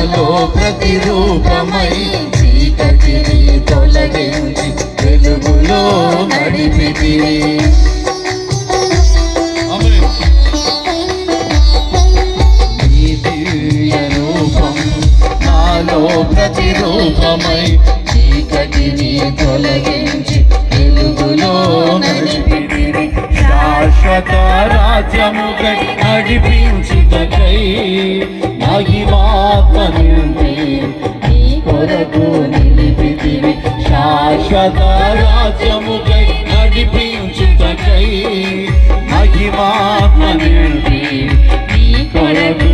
నాలో ప్రతిరూపమై చీకటిని తొలగించి వెలుగులో నడిపితివి. నీ దివ్య రూపం నాలో ప్రతిరూపమై చీకటిని తొలగించి వెలుగులో నడిపితివి. శాశ్వత రాజ్యముకై నడిపించుటకై మహిమాత్మ నింపి నీ కొరకు నిలిపితివి. శాశ్వత రాజ్యముకై నడిపించుటకై మహిమాత్మ నింపి నీ కొరకు